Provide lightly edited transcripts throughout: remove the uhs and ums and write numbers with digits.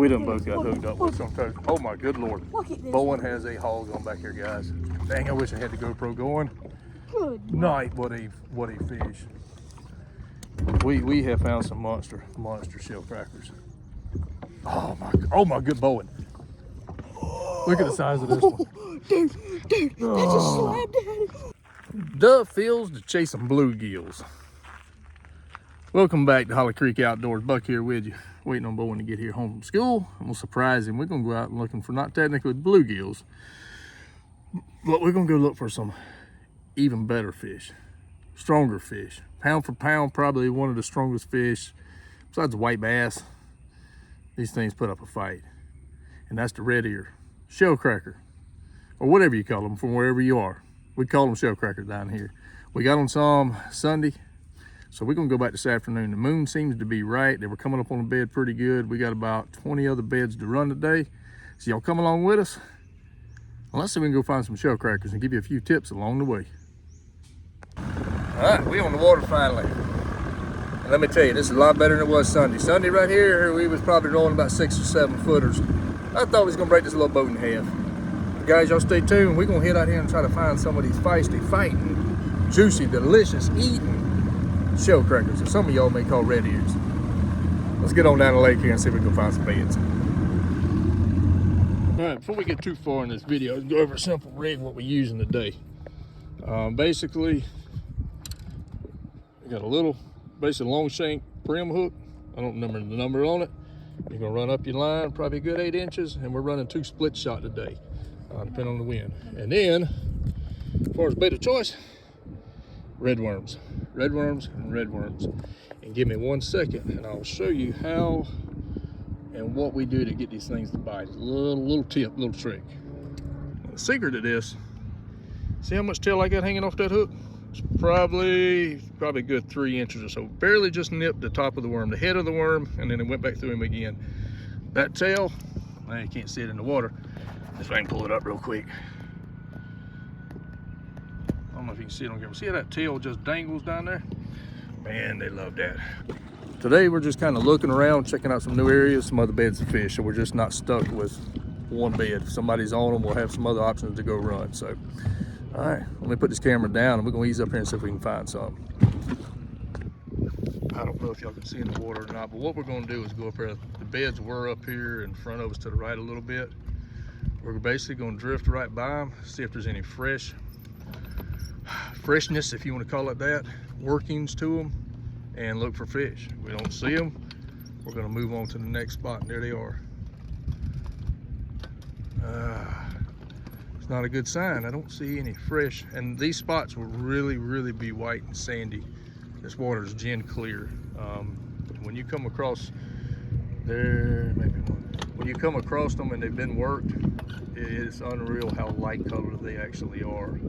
We done both got hooked up with some toes. Oh my good Lord. Look at this. Bowen has a hog on back here, guys. Dang, I wish I had the GoPro going. Good Night, what a fish. We have found some monster shell crackers. Oh my good Bowen. Look at the size of this one. Dude, that just slammed it. Dove fields to chase some bluegills. Welcome back to Holly Creek Outdoors. Buck here with you, waiting on Bowen to get here home from school. I'm gonna surprise him. We're gonna go out looking for not technically bluegills, but we're gonna go look for some even better fish, stronger fish. Pound for pound, probably one of the strongest fish besides the white bass. These things put up a fight, and that's the red ear, shellcracker, or whatever you call them from wherever you are. We call them shellcrackers down here. We got on some Sunday, so we're gonna go back this afternoon. The moon seems to be right. They were coming up on the bed pretty good. We got about 20 other beds to run today. So y'all come along with us. Well, let's see if we can go find some shellcrackers and give you a few tips along the way. All right, we on the water finally. And let me tell you, this is a lot better than it was Sunday. Sunday right here, we was probably rolling about 6 or 7 footers. I thought we was gonna break this little boat in half. But guys, y'all stay tuned. We're gonna head out here and try to find some of these feisty, fighting, juicy, delicious, eating shellcrackers, or some of y'all may call red ears. Let's get on down the lake here and see if we can find some beds. All right, before we get too far in this video, let's go over a simple rig, what we're using today. Basically, we got a little, basically long shank brim hook. I don't remember the number on it. You're gonna run up your line, probably a good 8 inches, and we're running 2 split shot today, depending on the wind. And then, as far as bait of choice, red worms and red worms. And give me 1 second and I'll show you how and what we do to get these things to bite. A little tip, little trick. The secret to this, see how much tail I got hanging off that hook? It's probably a good 3 inches or so. Barely just nipped the top of the worm, the head of the worm, and then it went back through him again. That tail, well, you can't see it in the water. Let's see if I can pull it up real quick. I don't know if you can see it on camera. See how that tail just dangles down there? Man, they love that. Today we're just kind of looking around, checking out some new areas, some other beds of fish, so we're just not stuck with one bed. If somebody's on them, we'll have some other options to go run. So, all right, let me put this camera down and we're gonna ease up here and see if we can find some. I don't know if y'all can see in the water or not, but what we're gonna do is go up here. The beds were up here in front of us to the right a little bit. We're basically gonna drift right by them, see if there's any freshness, if you want to call it that, workings to them, and look for fish. If we don't see them, we're going to move on to the next spot, and there they are. It's not a good sign. I don't see any fresh, and these spots will really be white and sandy. This water is gin clear. When you come across there, maybe one. When you come across them and they've been worked, it's unreal how light colored they actually are.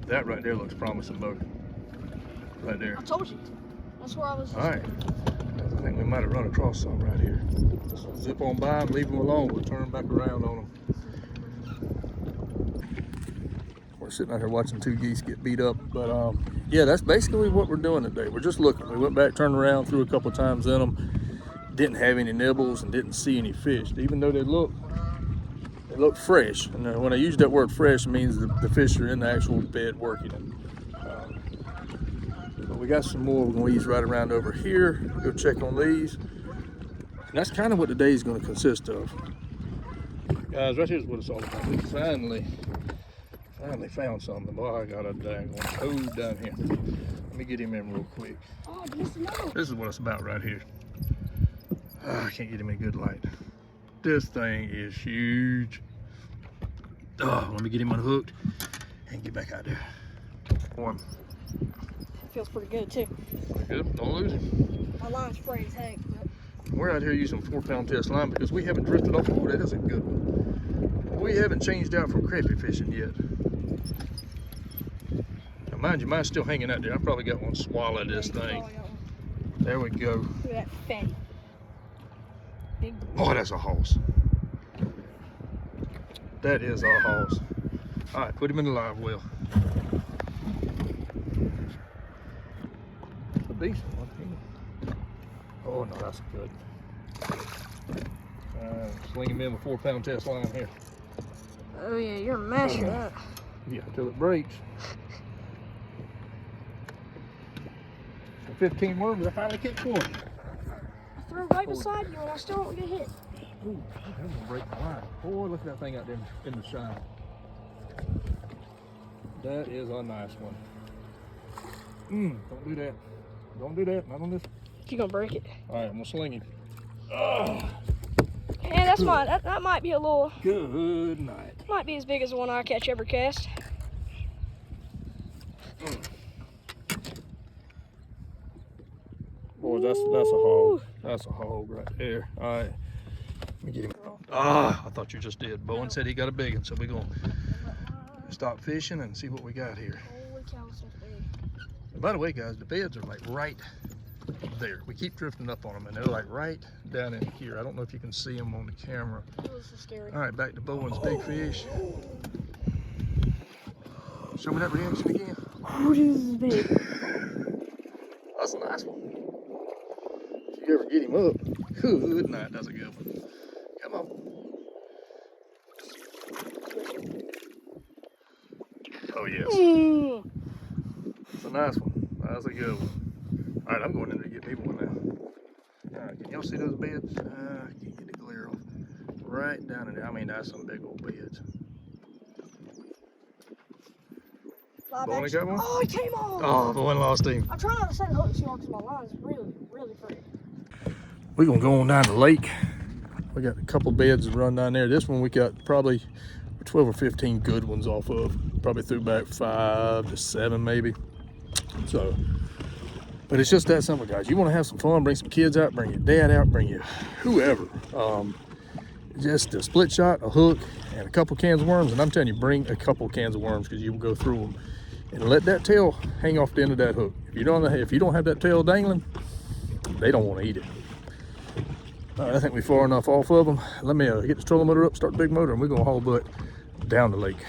That right there looks promising, Bo. Right there. I told you. That's where I was. All right. I think we might have run across some right here. Just zip on by them, leave them alone. We'll turn back around on them. We're sitting out here watching 2 geese get beat up. But yeah, that's basically what we're doing today. We're just looking. We went back, turned around, threw a couple times in them. Didn't have any nibbles and didn't see any fish, even though they look fresh. And when I use that word fresh, it means the fish are in the actual bed working them. But we got some more. We're going to ease right around over here, go check on these. And that's kind of what the day is going to consist of. Guys, right here's what it's all about. We finally found something. Boy, I got a dang one toad down here. Let me get him in real quick. Oh, this is what it's about right here. I can't get him in good light. This thing is huge. Oh, let me get him unhooked and get back out there. One. feels pretty good too. Good, don't lose him. My line's free as heck. We're out here using 4-pound test line because we haven't drifted off. Oh, that is a good one. We haven't changed out from crappie fishing yet. Now mind you, mine's still hanging out there. I probably got one swallow this thing. There we go. Look at that fatty. Big. Boy, that's a hoss. That is a hoss. All right, put him in the live well. A decent one. Oh no, that's good. Sling him in with 4-pound test line here. Oh yeah, you're a masher up. Yeah, until it breaks. 15 worms, I finally catch one. I threw right beside you and I still don't get hit. Ooh, I'm gonna break my line. Boy, look at that thing out there in the shine. That is a nice one. Don't do that. Don't do that. Not on this. You're gonna break it. All right, I'm gonna sling him. Yeah, that's mine. That might be a little. Good night. Might be as big as the one I catch ever cast. Boy, that's a hog. That's a hog right there. All right, let me get him. I thought you just did. Bowen said he got a big one, so we're gonna stop fishing and see what we got here. Holy cow, this one's big. And by the way, guys, the beds are like right there. We keep drifting up on them, and they're like right down in here. I don't know if you can see them on the camera. Oh, this is scary. All right, back to Bowen's big fish. Show me that reaction again. Oh, this is big. That's a nice one. If you ever get him up, good night. That's a good one. Come on. Oh yes. That's a nice one. That's a good one. All right, I'm going in there to get me one now. All right, can y'all see those beds? I can't get the glare off. Right down in there. I mean, that's some big old beds. Bowen got one? Oh, it came off. Oh, Bowen lost him. I'm trying not to set a hook too long because my line's really, really free. We're gonna go on down the lake. We got a couple beds to run down there. This one we got probably 12 or 15 good ones off of. Probably threw back 5 to 7 maybe. So, but it's just that simple, guys. You want to have some fun, bring some kids out, bring your dad out, bring your whoever. Just a split shot, a hook, and a couple cans of worms. And I'm telling you, bring a couple cans of worms because you will go through them. And let that tail hang off the end of that hook. If you don't have that tail dangling, they don't want to eat it. I think we're far enough off of them. Let me get the trolling motor up, start the big motor, and we're gonna haul butt down the lake.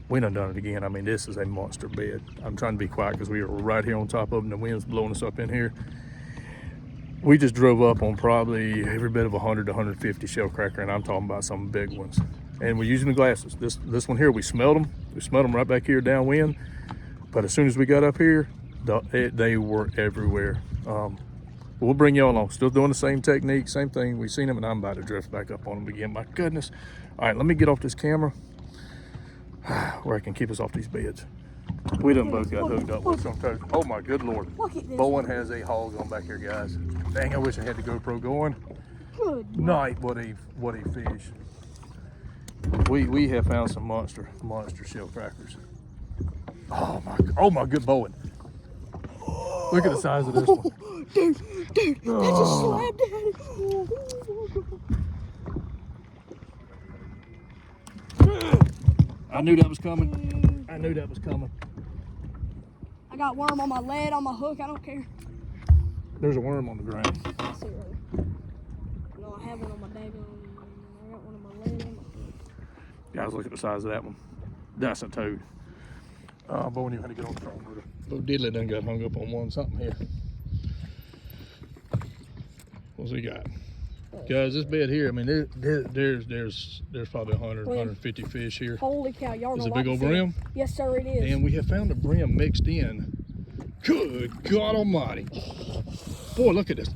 We done it again. I mean, this is a monster bed. I'm trying to be quiet because we are right here on top of them. The wind's blowing us up in here. We just drove up on probably every bit of 100 to 150 shellcracker, and I'm talking about some big ones. And we're using the glasses. This one here, we smelled them. We smelled them right back here downwind. But as soon as we got up here, they were everywhere. We'll bring y'all along. Still doing the same technique, same thing. We've seen them, and I'm about to drift back up on them again. My goodness. All right, let me get off this camera where I can keep us off these beds. We done both got hooked up with some toes. Oh my good Lord. Bowen has a hog on back here, guys. Dang, I wish I had the GoPro going. Good Night, what a fish. We have found some monster shellcrackers. Oh my good Bowen. Look at the size of this one. Dude, that just slapped at it. I knew that was coming. I knew that was coming. I got worm on my lead, on my hook, I don't care. There's a worm on the ground. I see it right. No, I have one on my daggone. I got one on my lead, on my hook. Guys, look at the size of that one. That's a toad. Bowen, you had to get on the phone with her. Little diddly done got hung up on one something here. What's he got? Guys, this bed here, I mean, there's probably 100, 150 fish here. Holy cow, y'all know. Is it a big old brim? Yes, sir, it is. And we have found a brim mixed in. Good God Almighty. Boy, look at this.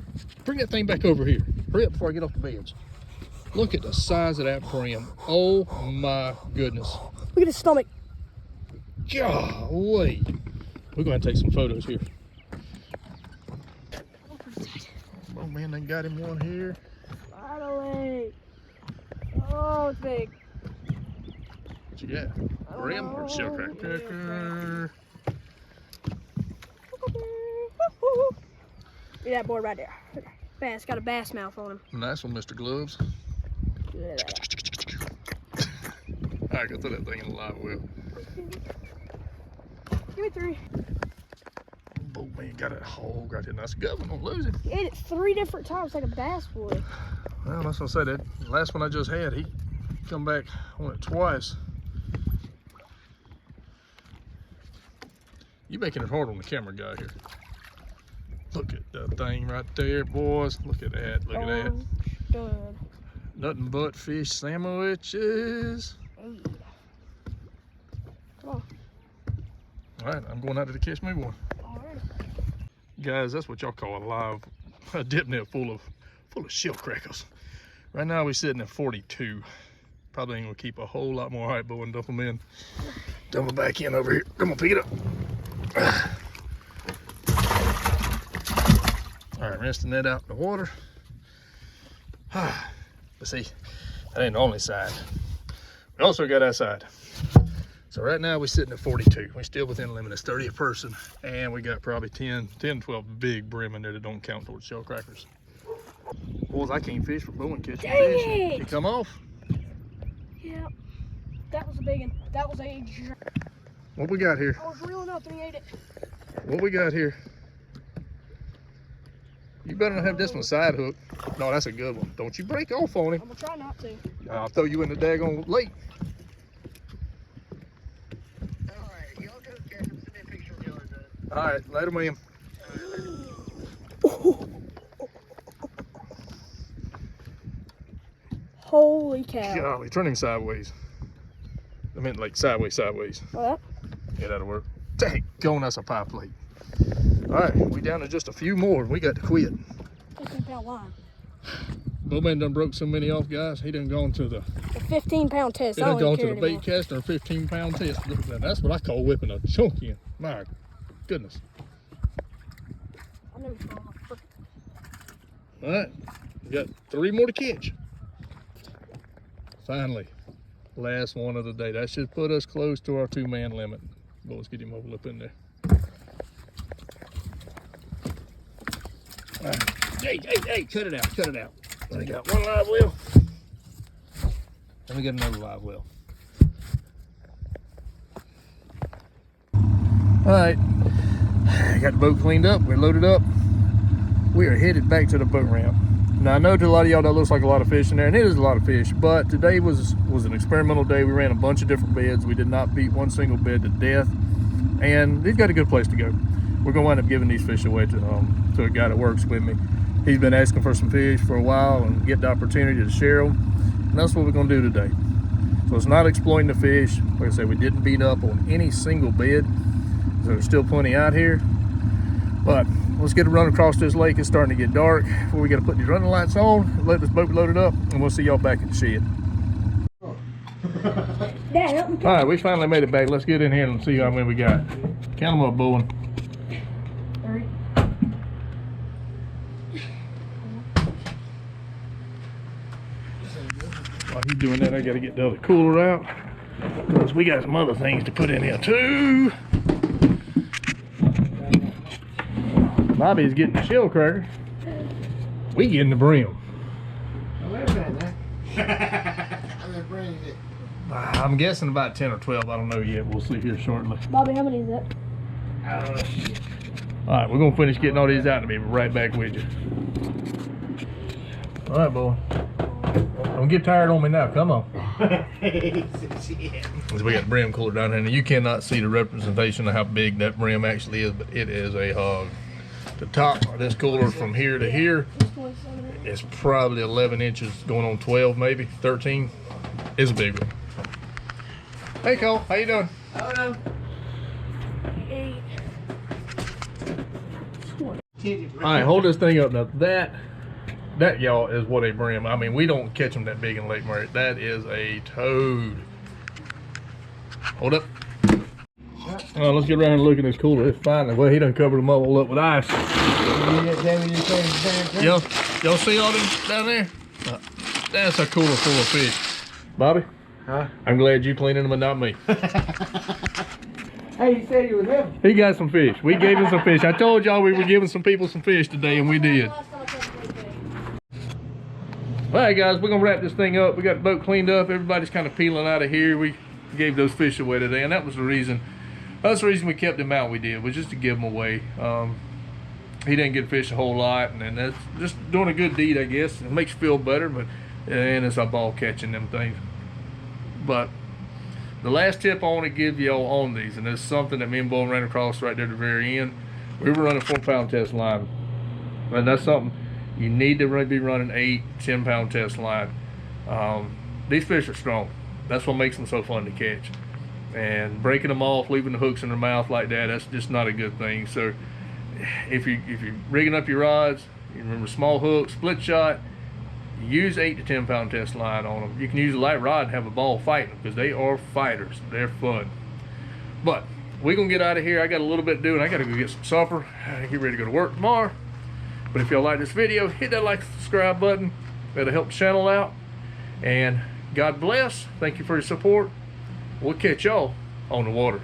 Bring that thing back over here. Hurry up before I get off the beds. Look at the size of that brim. Oh my goodness. Look at his stomach. Golly. We're going to take some photos here. Oh man, they got him one here. Finally. Oh, it's big. What you got? Brim or shellcracker? Look at that boy right there. Bass, got a bass mouth on him. Nice one, Mr. Gloves. Yeah. All right, go throw that thing in the live well. Give me 3. Oh man, got a hog right there. That's a good one. Don't lose it. He ate it 3 different times like a bass would. Well, that's what I said. That last one I just had, he come back on it twice. You making it hard on the camera guy here. Look at that thing right there, boys. Look at that. Look at that. stud. Nothing but fish sandwiches. Hey. Come on. All right, I'm going out there to catch me one. Alright. Guys, that's what y'all call a dip net full of shellcrackers. Right now we're sitting at 42. Probably ain't gonna keep a whole lot more. All right, boy, and dump them in. Dump them back in over here. Come on, pick it up. All right, rinse the net out in the water. But see, that ain't the only side. We also got that side. So right now we're sitting at 42. We're still within the limit. It's 30 a person. And we got probably 10, 12 big brim in there that don't count towards shellcrackers. Boys, I can't fish for bow and catching fish. You come off? Yep. That was a big one. That was a... What we got here? I was reeling up and he ate it. What we got here? You better not have this one side hook. No, that's a good one. Don't you break off on him. I'm gonna try not to. I'll throw you in the daggone lake. All right, let him in. Holy cow. Golly, turn him sideways. I meant like sideways. What? Yeah, that'll work. Dang, going, that's a pie plate. All right, we down to just a few more. We got to quit. 15-pound line. Bowman done broke so many off, guys. He done gone to the 15-pound test. He done gone to the bait caster, a 15-pound test. That's what I call whipping a chunk in. My goodness. I never saw that. All right, we got 3 more to catch. Finally, last one of the day. That should put us close to our 2-man limit. Boys, get him over up in there. All right. Hey, cut it out. I got one live well. And we got another live well. All right, I got the boat cleaned up. We're loaded up. We are headed back to the boat ramp. Now I know to a lot of y'all that looks like a lot of fish in there, and it is a lot of fish, but today was an experimental day. We ran a bunch of different beds. We did not beat one single bed to death, and they've got a good place to go. We're gonna wind up giving these fish away to a guy that works with me. He's been asking for some fish for a while and get the opportunity to share them, and that's what we're gonna do today. So it's not exploiting the fish. Like I said, we didn't beat up on any single bed, so there's still plenty out here. But let's get a run across this lake. It's starting to get dark. We got to put these running lights on, let this boat be loaded up, and we'll see y'all back at the shed. Dad, help me. All right, we finally made it back. Let's get in here and see how many we got. Count them up, Bowen. 3. While he's doing that, I got to get the other cooler out, because we got some other things to put in here too. Bobby's getting the shellcracker. We getting the brim. I'm guessing about 10 or 12. I don't know yet. We'll see here shortly. Bobby, how many is that? All right, we're gonna finish getting all these out and be right back with you. All right, boy. Don't get tired on me now. Come on. We got the brim cooler down here, and you cannot see the representation of how big that brim actually is, but it is a hog. The top of this cooler from here to here is probably 11 inches, going on 12, maybe 13. It's a big one. Hey, Cole, how you doing? Hello. 8. All right, hold this thing up now. That y'all is what a brim. I mean, we don't catch them that big in Lake Murray. That is a toad. Hold up. Let's get around and look at this cooler. It's fine. Well, he done covered them all up with ice. Y'all see all them down there? That's a cooler full of fish. Bobby? Huh? I'm glad you cleaning them and not me. Hey, you said you was him. He got some fish. We gave him some fish. I told y'all we were giving some people some fish today, and we did. All right, guys, we're gonna wrap this thing up. We got the boat cleaned up. Everybody's kind of peeling out of here. We gave those fish away today, and that was the reason. That's the reason we kept him out. We did, was just to give him away. He didn't get fish a whole lot, and that's just doing a good deed, I guess. It makes you feel better, and it's a ball catching them things. But the last tip I want to give y'all on these, and it's something that me and Bowen ran across right there at the very end. We were running 4-pound test line, and that's something you need to be running 8-10 pound test line. These fish are strong. That's what makes them so fun to catch. And breaking them off, leaving the hooks in their mouth like that, that's just not a good thing. So if you're rigging up your rods, you remember small hooks, split shot, use 8-10 pound test line on them. You can use a light rod and have a ball fighting them, because they are fighters. They're fun. But we're gonna get out of here. I got a little bit to do, and I gotta go get some supper, get ready to go to work tomorrow. But if y'all like this video, hit that like and subscribe button. That'll help the channel out. And God bless. Thank you for your support. We'll catch y'all on the water.